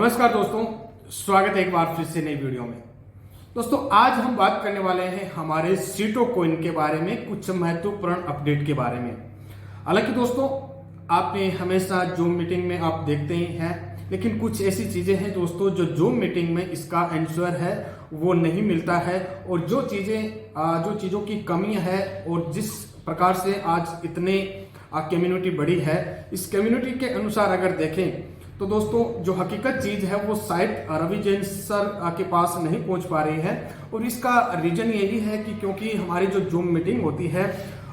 नमस्कार दोस्तों, स्वागत है एक बार फिर से नई वीडियो में। दोस्तों आज हम बात करने वाले हैं हमारे सीटो कॉइन के बारे में, कुछ महत्वपूर्ण अपडेट के बारे में। हालांकि दोस्तों आपने हमेशा जूम मीटिंग में आप देखते ही हैं, लेकिन कुछ ऐसी चीजें हैं दोस्तों जो जूम मीटिंग में इसका आंसर है वो नहीं मिलता है। और जो चीजों की कमी है और जिस प्रकार से आज इतने कम्युनिटी बढ़ी है, इस कम्युनिटी के अनुसार अगर देखें तो दोस्तों जो हकीकत चीज है वो शायद रवि जैन सर के पास नहीं पहुंच पा रही है। और इसका रीजन यही है कि क्योंकि हमारी जो जूम मीटिंग होती है,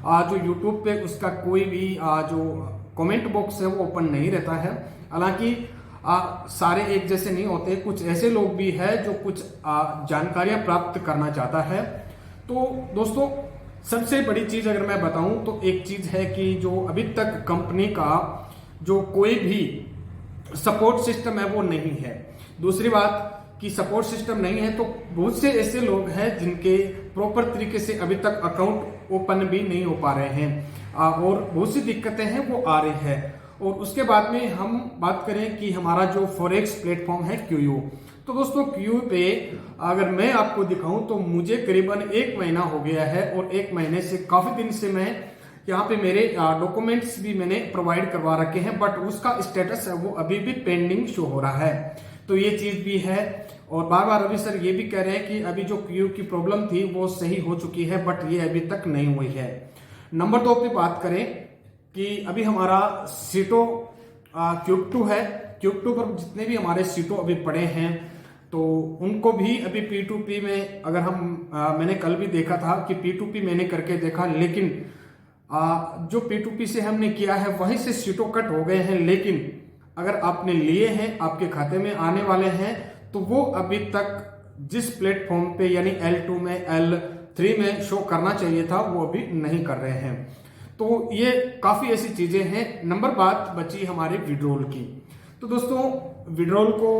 जो यूट्यूब पे उसका कोई भी जो कमेंट बॉक्स है वो ओपन नहीं रहता है। हालांकि सारे एक जैसे नहीं होते, कुछ ऐसे लोग भी हैं जो कुछ जानकारियां प्राप्त करना चाहता है। तो दोस्तों सबसे बड़ी चीज अगर मैं बताऊं तो एक चीज है कि जो अभी तक कंपनी का जो कोई भी सपोर्ट सिस्टम है वो नहीं है। दूसरी बात कि सपोर्ट सिस्टम नहीं है तो बहुत से ऐसे लोग हैं जिनके प्रॉपर तरीके से अभी तक अकाउंट ओपन भी नहीं हो पा रहे हैं और बहुत सी दिक्कतें हैं वो आ रही है। और उसके बाद में हम बात करें कि हमारा जो फॉरेक्स प्लेटफॉर्म है QYO, तो दोस्तों QYO पे अगर मैं आपको दिखाऊं तो मुझे करीबन 1 महीना हो गया है और 1 महीने से काफी दिन से मैं यहाँ पे मेरे डॉक्यूमेंट्स भी मैंने प्रोवाइड करवा रखे हैं, बट उसका स्टेटस है वो अभी भी पेंडिंग शो हो रहा है। तो ये चीज भी है। और बार बार रवि सर ये भी कह रहे हैं कि अभी जो QYO की प्रॉब्लम थी वो सही हो चुकी है, बट ये अभी तक नहीं हुई है। नंबर 2 पे बात करें कि अभी हमारा सीटो क्यूब2 है। क्यूब2 पर जितने भी हमारे सीटो अभी पड़े हैं तो उनको भी अभी P2P में अगर मैंने कल भी देखा था कि P2P मैंने करके देखा, लेकिन जो P2P से हमने किया है वहीं से सीटो कट हो गए हैं। लेकिन अगर आपने लिए हैं, आपके खाते में आने वाले हैं, तो वो अभी तक जिस प्लेटफॉर्म पे यानी L2 में L3 में शो करना चाहिए था वो अभी नहीं कर रहे हैं। तो ये काफी ऐसी चीजें हैं। नंबर बात बची हमारे विड्रॉल की। तो दोस्तों विड्रॉल को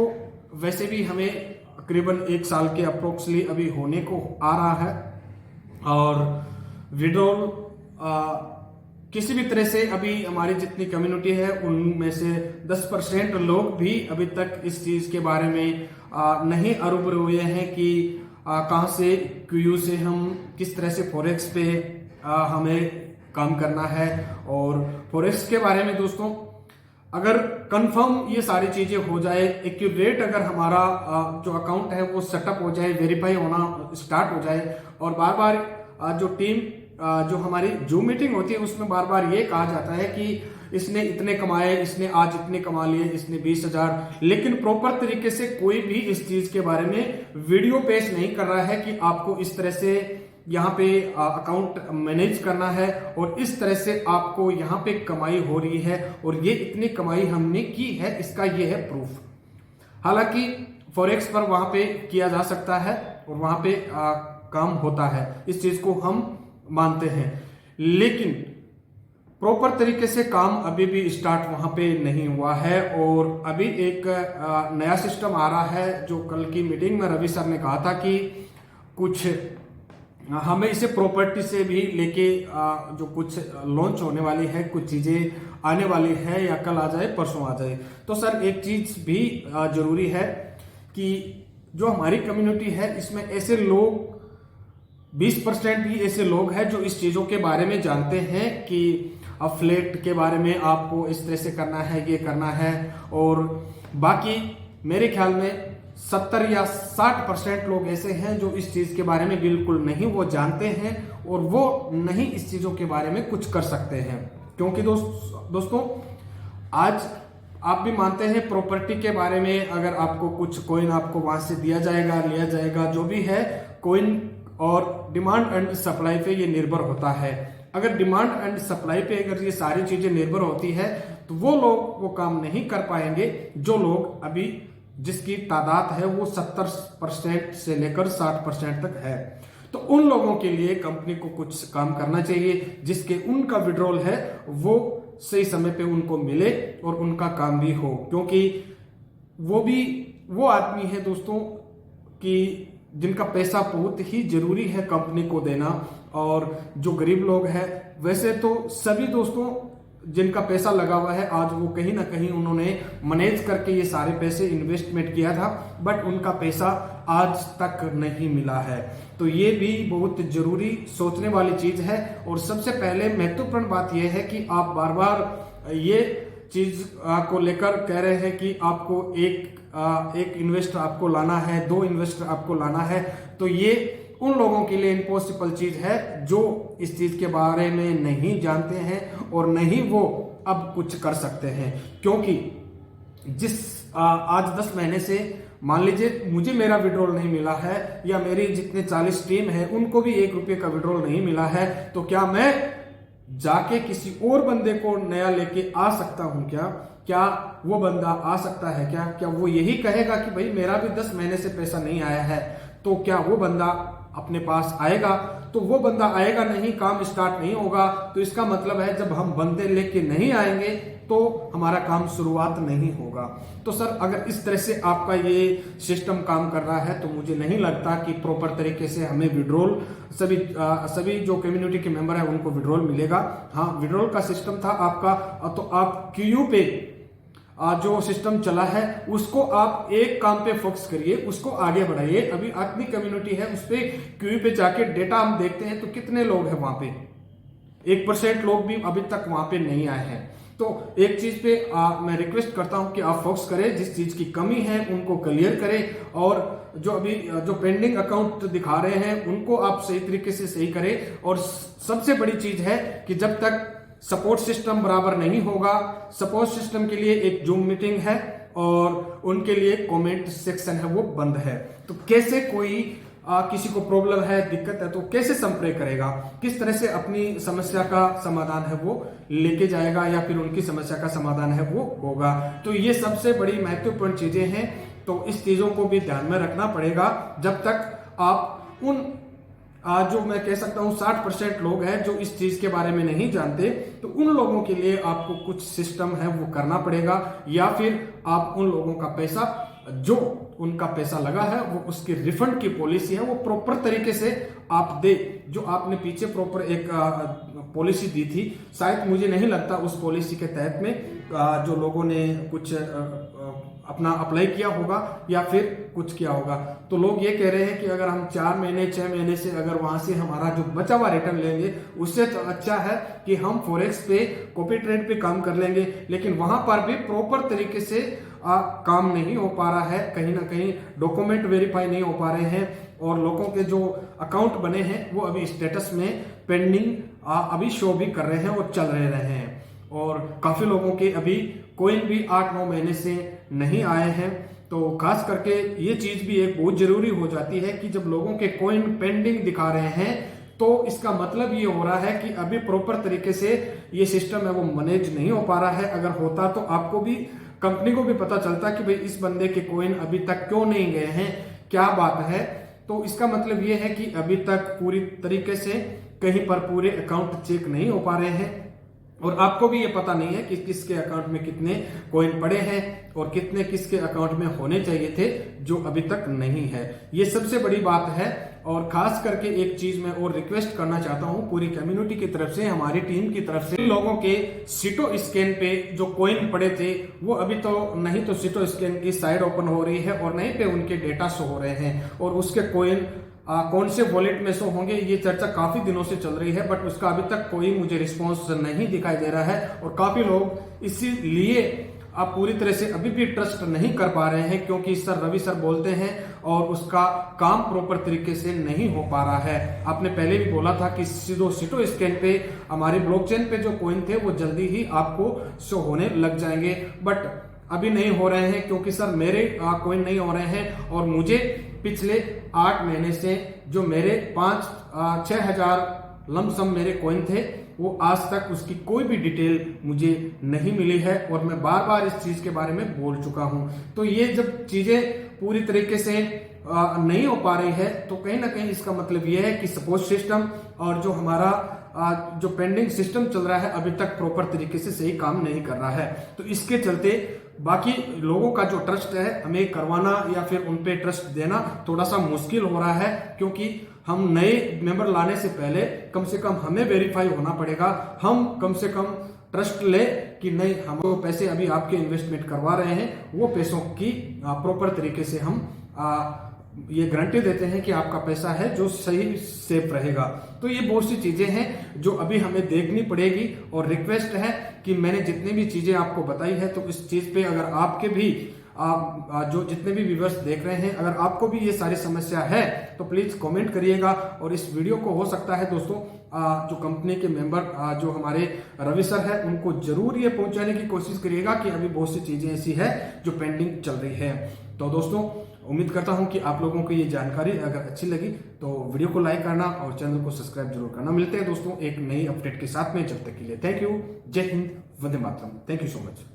वैसे भी हमें करीबन 1 साल के अप्रोक्सली अभी होने को आ रहा है और विड्रॉल किसी भी तरह से अभी हमारी जितनी कम्युनिटी है उनमें से 10% लोग भी अभी तक इस चीज के बारे में नहीं अरूबरू हुए हैं कि कहां से QYO से हम किस तरह से फॉरेक्स पे हमें काम करना है। और फॉरेक्स के बारे में दोस्तों अगर कंफर्म ये सारी चीजें हो जाए, एक्यूरेट अगर हमारा जो अकाउंट है वो सेटअप हो जाए, वेरीफाई होना स्टार्ट हो जाए और बार बार जो टीम जो हमारी जूम मीटिंग होती है उसमें बार बार ये कहा जाता है कि इसने इतने कमाए, इसने आज इतने कमा लिए, इसने 20,000, लेकिन प्रॉपर तरीके से कोई भी इस चीज के बारे में वीडियो पेश नहीं कर रहा है कि आपको इस तरह से यहाँ पे अकाउंट मैनेज करना है और इस तरह से आपको यहाँ पे कमाई हो रही है और ये इतनी कमाई हमने की है, इसका ये है प्रूफ। हालांकि फॉरेक्स पर वहां पे किया जा सकता है और वहां पे काम होता है, इस चीज को हम मानते हैं, लेकिन प्रॉपर तरीके से काम अभी भी स्टार्ट वहां पे नहीं हुआ है। और अभी एक नया सिस्टम आ रहा है जो कल की मीटिंग में रवि सर ने कहा था कि कुछ हमें इसे प्रॉपर्टी से भी लेके जो कुछ लॉन्च होने वाली है, कुछ चीजें आने वाली है, या कल आ जाए परसों आ जाए। तो सर एक चीज भी जरूरी है कि जो हमारी कम्युनिटी है इसमें ऐसे लोग 20% ही ऐसे लोग हैं जो इस चीजों के बारे में जानते हैं कि अफलेट के बारे में आपको इस तरह से करना है, ये करना है। और बाकी मेरे ख्याल में 70 या 60% लोग ऐसे हैं जो इस चीज के बारे में बिल्कुल नहीं वो जानते हैं और वो नहीं इस चीजों के बारे में कुछ कर सकते हैं। क्योंकि दोस्तों आज आप भी मानते हैं प्रॉपर्टी के बारे में, अगर आपको कुछ कॉइन आपको वहां से दिया जाएगा, लिया जाएगा, जो भी है कॉइन और डिमांड एंड सप्लाई पे ये निर्भर होता है। अगर डिमांड एंड सप्लाई पे अगर ये सारी चीजें निर्भर होती है तो वो लोग वो काम नहीं कर पाएंगे जो लोग अभी जिसकी तादाद है वो 70% से लेकर 60% तक है। तो उन लोगों के लिए कंपनी को कुछ काम करना चाहिए जिसके उनका विड्रॉल है वो सही समय पे उनको मिले और उनका काम भी हो, क्योंकि वो भी वो आदमी है दोस्तों कि जिनका पैसा बहुत ही जरूरी है कंपनी को देना। और जो गरीब लोग हैं, वैसे तो सभी दोस्तों जिनका पैसा लगा हुआ है, आज वो कहीं ना कहीं उन्होंने मैनेज करके ये सारे पैसे इन्वेस्टमेंट किया था, बट उनका पैसा आज तक नहीं मिला है। तो ये भी बहुत जरूरी सोचने वाली चीज है। और सबसे पहले महत्वपूर्ण बात यह है कि आप बार बार ये चीज को लेकर कह रहे हैं कि आपको एक इन्वेस्टर आपको लाना है, 2 इन्वेस्टर आपको लाना है, तो ये उन लोगों के लिए इम्पॉसिबल चीज है जो इस चीज के बारे में नहीं जानते हैं और नहीं वो अब कुछ कर सकते हैं। क्योंकि जिस आज 10 महीने से मान लीजिए मुझे मेरा विड्रॉल नहीं मिला है, या मेरी जितने 40 टीम है उनको भी 1 रुपये का विड्रॉल नहीं मिला है, तो क्या मैं जाके किसी और बंदे को नया लेके आ सकता हूं? क्या वो बंदा आ सकता है? क्या वो यही कहेगा कि भाई मेरा भी 10 महीने से पैसा नहीं आया है, तो क्या वो बंदा अपने पास आएगा? तो वो बंदा आएगा नहीं, काम स्टार्ट नहीं होगा। तो इसका मतलब है जब हम बंदे लेके नहीं आएंगे तो हमारा काम शुरुआत नहीं होगा। तो सर अगर इस तरह से आपका ये सिस्टम काम कर रहा है तो मुझे नहीं लगता कि प्रॉपर तरीके से हमें विड्रॉल सभी जो कम्युनिटी के मेंबर है उनको विड्रॉल मिलेगा। हाँ, विड्रॉल का सिस्टम था आपका, तो आप क्यू पे जो सिस्टम चला है उसको आप एक काम पे फोकस करिए, उसको आगे बढ़ाइए। अभी अपनी कम्युनिटी है उस पे क्यू पे जाके डेटा हम देखते हैं तो कितने लोग हैं वहां पे, 1% लोग भी अभी तक वहां पे नहीं आए हैं। तो एक चीज पे मैं रिक्वेस्ट करता हूं कि आप फोकस करें, जिस चीज की कमी है उनको क्लियर करें, और जो अभी जो पेंडिंग अकाउंट दिखा रहे हैं उनको आप सही तरीके से सही करें। और सबसे बड़ी चीज है कि जब तक सपोर्ट सिस्टम बराबर नहीं होगा, सपोर्ट सिस्टम के लिए एक जूम मीटिंग है और उनके लिए कमेंट सेक्शन है वो बंद है। तो कैसे कोई किसी को प्रॉब्लम है, दिक्कत है, तो कैसे संपर्क करेगा, किस तरह से अपनी समस्या का समाधान है वो लेके जाएगा, या फिर उनकी समस्या का समाधान है वो होगा। तो ये सबसे बड़ी महत्वपूर्ण चीजें हैं। तो इस चीजों को भी ध्यान में रखना पड़ेगा। जब तक आप उन जो मैं कह सकता हूं 60% लोग हैं जो इस चीज के बारे में नहीं जानते, तो उन लोगों के लिए आपको कुछ सिस्टम है वो करना पड़ेगा, या फिर आप उन लोगों का पैसा, जो उनका पैसा लगा है वो उसकी रिफंड की पॉलिसी है वो प्रॉपर तरीके से आप दे। जो आपने पीछे प्रॉपर एक पॉलिसी दी थी, शायद मुझे नहीं लगता उस पॉलिसी के तहत में जो लोगों ने कुछ अपना अप्लाई किया होगा या फिर कुछ किया होगा। तो लोग ये कह रहे हैं कि अगर हम 4 महीने 6 महीने से अगर वहां से हमारा जो बचा हुआ रिटर्न लेंगे उससे तो अच्छा है कि हम फॉरेक्स पे, कॉपी ट्रेड पे काम कर लेंगे। लेकिन वहां पर भी प्रॉपर तरीके से काम नहीं हो पा रहा है, कहीं ना कहीं डॉक्यूमेंट वेरीफाई नहीं हो पा रहे हैं, और लोगों के जो अकाउंट बने हैं वो अभी स्टेटस में पेंडिंग अभी शो भी कर रहे हैं और चल रहे हैं। और काफी लोगों के अभी कोइन भी 8-9 महीने से नहीं आए हैं। तो खास करके ये चीज भी एक बहुत जरूरी हो जाती है कि जब लोगों के कोइन पेंडिंग दिखा रहे हैं तो इसका मतलब ये हो रहा है कि अभी प्रॉपर तरीके से ये सिस्टम है वो मैनेज नहीं हो पा रहा है। अगर होता तो आपको भी, कंपनी को भी पता चलता कि भाई इस बंदे के कोइन अभी तक क्यों नहीं गए हैं, क्या बात है। तो इसका मतलब ये है कि अभी तक पूरी तरीके से कहीं पर पूरे अकाउंट चेक नहीं हो पा रहे हैं, और आपको भी ये पता नहीं है कि किसके अकाउंट में कितने कॉइन पड़े हैं और कितने किसके अकाउंट में होने चाहिए थे जो अभी तक नहीं है। ये सबसे बड़ी बात है। और खास करके एक चीज मैं और रिक्वेस्ट करना चाहता हूं पूरी कम्युनिटी की तरफ से, हमारी टीम की तरफ से, लोगों के सीटो स्कैन पे जो कॉइन पड़े थे वो अभी तो नहीं तो सीटो स्कैन की साइड ओपन हो रही है और नहीं पे उनके डेटा शो हो रहे हैं, और उसके कॉइन कौन से वॉलेट में शो होंगे ये चर्चा काफी दिनों से चल रही है, बट उसका अभी तक कोई मुझे रिस्पॉन्स नहीं दिखाई दे रहा है। और काफी लोग इसीलिए आप पूरी तरह से अभी भी ट्रस्ट नहीं कर पा रहे हैं, क्योंकि सर रवि सर बोलते हैं और उसका काम प्रॉपर तरीके से नहीं हो पा रहा है। आपने पहले भी बोला था कि सीटो स्कैन पे हमारे ब्लॉकचेन पे जो कॉइन थे वो जल्दी ही आपको शो होने लग जाएंगे, बट अभी नहीं हो रहे हैं, क्योंकि सर मेरे कॉइन नहीं हो रहे हैं। और मुझे पिछले 8 महीने से जो मेरे 5-6 हजार लमसम मेरे कॉइन थे वो आज तक उसकी कोई भी डिटेल मुझे नहीं मिली है, और मैं बार बार इस चीज के बारे में बोल चुका हूं। तो ये जब चीजें पूरी तरीके से नहीं हो पा रही है तो कहीं ना कहीं इसका मतलब यह है कि सपोर्ट सिस्टम और जो हमारा जो पेंडिंग सिस्टम चल रहा है अभी तक प्रॉपर तरीके से सही काम नहीं कर रहा है। तो इसके चलते बाकी लोगों का जो ट्रस्ट है हमें करवाना या फिर उन पे ट्रस्ट देना थोड़ा सा मुश्किल हो रहा है, क्योंकि हम नए मेंबर लाने से पहले कम से कम हमें वेरीफाई होना पड़ेगा। हम कम से कम ट्रस्ट ले कि नहीं, हम जो पैसे अभी आपके इन्वेस्टमेंट करवा रहे हैं वो पैसों की प्रॉपर तरीके से हम ये गारंटी देते हैं कि आपका पैसा है जो सही सेफ रहेगा। तो ये बहुत सी चीजें हैं जो अभी हमें देखनी पड़ेगी, और रिक्वेस्ट है कि मैंने जितनी भी चीजें आपको बताई है तो इस चीज पे अगर आपके भी जो जितने भी व्यूअर्स देख रहे हैं, अगर आपको भी ये सारी समस्या है तो प्लीज कमेंट करिएगा। और इस वीडियो को हो सकता है दोस्तों जो कंपनी के मेंबर जो हमारे रवि सर है उनको जरूर ये पहुंचाने की कोशिश करिएगा कि अभी बहुत सी चीजें ऐसी है जो पेंडिंग चल रही है। तो दोस्तों उम्मीद करता हूं कि आप लोगों को ये जानकारी अगर अच्छी लगी तो वीडियो को लाइक करना और चैनल को सब्सक्राइब जरूर करना। मिलते हैं दोस्तों एक नई अपडेट के साथ में, जब तक के लिए थैंक यू। जय हिंद, वंदे मातरम। Thank you so much.